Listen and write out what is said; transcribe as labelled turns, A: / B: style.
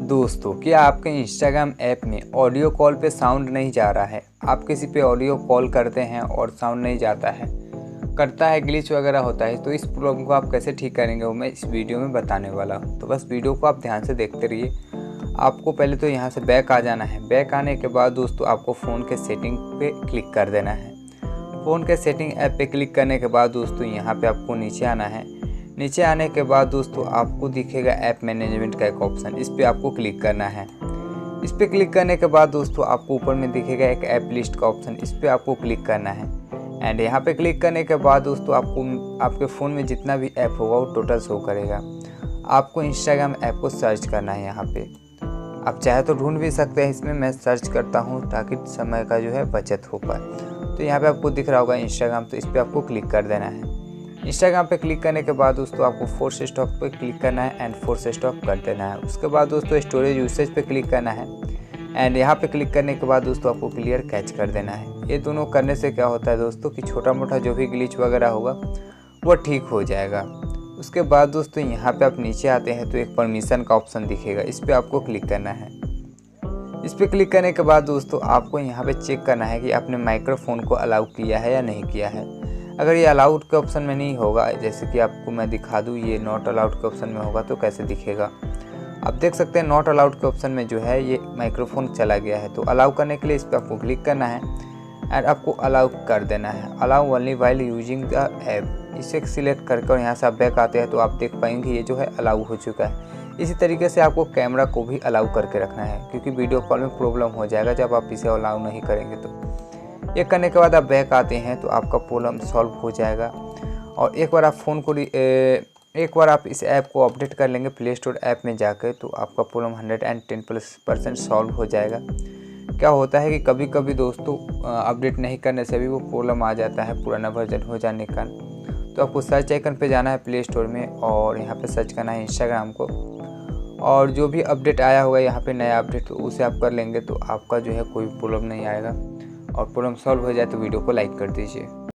A: दोस्तों, क्या आपके इंस्टाग्राम ऐप में ऑडियो कॉल पे साउंड नहीं जा रहा है? आप किसी पे ऑडियो कॉल करते हैं और साउंड नहीं जाता है, करता है, ग्लिच वगैरह होता है, तो इस प्रॉब्लम को आप कैसे ठीक करेंगे वो मैं इस वीडियो में बताने वाला हूँ। तो बस वीडियो को आप ध्यान से देखते रहिए। आपको पहले तो यहाँ से बैक आ जाना है। बैक आने के बाद दोस्तों आपको फ़ोन के सेटिंग पे क्लिक कर देना है। फ़ोन के सेटिंग ऐप पे क्लिक करने के बाद दोस्तों यहाँ पे आपको नीचे आना है। नीचे आने के बाद दोस्तों आपको दिखेगा ऐप मैनेजमेंट का एक ऑप्शन, इस पर आपको क्लिक करना है। इस पर क्लिक करने के बाद दोस्तों आपको ऊपर में दिखेगा एक ऐप लिस्ट का ऑप्शन, इस पर आपको क्लिक करना है। एंड यहाँ पे क्लिक करने के बाद दोस्तों आपको आपके फ़ोन में जितना भी ऐप होगा वो टोटल शो करेगा। आपको इंस्टाग्राम ऐप को सर्च करना है। यहाँ पे आप चाहे तो ढूंढ भी सकते हैं, इसमें मैं सर्च करता हूँ ताकि समय का जो है बचत हो पाए। तो यहाँ पे आपको दिख रहा होगा इंस्टाग्राम, तो इस पर आपको क्लिक कर देना है। इंस्टाग्राम पे क्लिक करने के बाद दोस्तों आपको फोर्स स्टॉप पे क्लिक करना है एंड फोर्स स्टॉप कर देना है। उसके बाद दोस्तों स्टोरेज यूसेज पे क्लिक करना है एंड यहाँ पे क्लिक करने के बाद दोस्तों आपको क्लियर कैच कर देना है। ये दोनों करने से क्या होता है दोस्तों कि छोटा मोटा जो भी ग्लिच वगैरह होगा वो ठीक हो जाएगा। उसके बाद दोस्तों यहाँ पे आप नीचे आते हैं तो एक परमिशन का ऑप्शन दिखेगा, इस पर आपको क्लिक करना है। इस पर क्लिक करने के बाद दोस्तों आपको यहाँ पे चेक करना है कि आपने माइक्रोफोन को अलाउ किया है या नहीं किया है। अगर ये अलाउड के ऑप्शन में नहीं होगा, जैसे कि आपको मैं दिखा दूँ, ये नॉट अलाउड के ऑप्शन में होगा तो कैसे दिखेगा आप देख सकते हैं। नॉट अलाउड के ऑप्शन में जो है ये माइक्रोफोन चला गया है, तो अलाउ करने के लिए इस पर आपको क्लिक करना है एंड आपको अलाउ कर देना है। Allow only while using the app, इसे सिलेक्ट करके और यहाँ से आप बैक आते हैं तो आप देख पाएंगे ये जो है अलाउ हो चुका है। इसी तरीके से आपको कैमरा को भी अलाउ करके रखना है, क्योंकि वीडियो कॉल में प्रॉब्लम हो जाएगा जब आप इसे अलाउ नहीं करेंगे। तो ये करने के बाद आप बैक आते हैं तो आपका प्रॉब्लम सॉल्व हो जाएगा। और एक बार आप फ़ोन को एक बार आप इस ऐप को अपडेट कर लेंगे प्ले स्टोर ऐप में जाकर, तो आपका प्रॉब्लम 110% सॉल्व हो जाएगा। क्या होता है कि कभी कभी दोस्तों अपडेट नहीं करने से भी वो प्रॉब्लम आ जाता है पुराना वर्जन हो जाने का। तो आपको सर्च आइकन पे जाना है प्ले स्टोर में और यहाँ पे सर्च करना है इंस्टाग्राम को, और जो भी अपडेट आया होगा यहाँ पे नया अपडेट, तो उसे आप कर लेंगे तो आपका जो है कोई प्रॉब्लम नहीं आएगा। और प्रॉब्लम सॉल्व हो जाए तो वीडियो को लाइक कर दीजिए।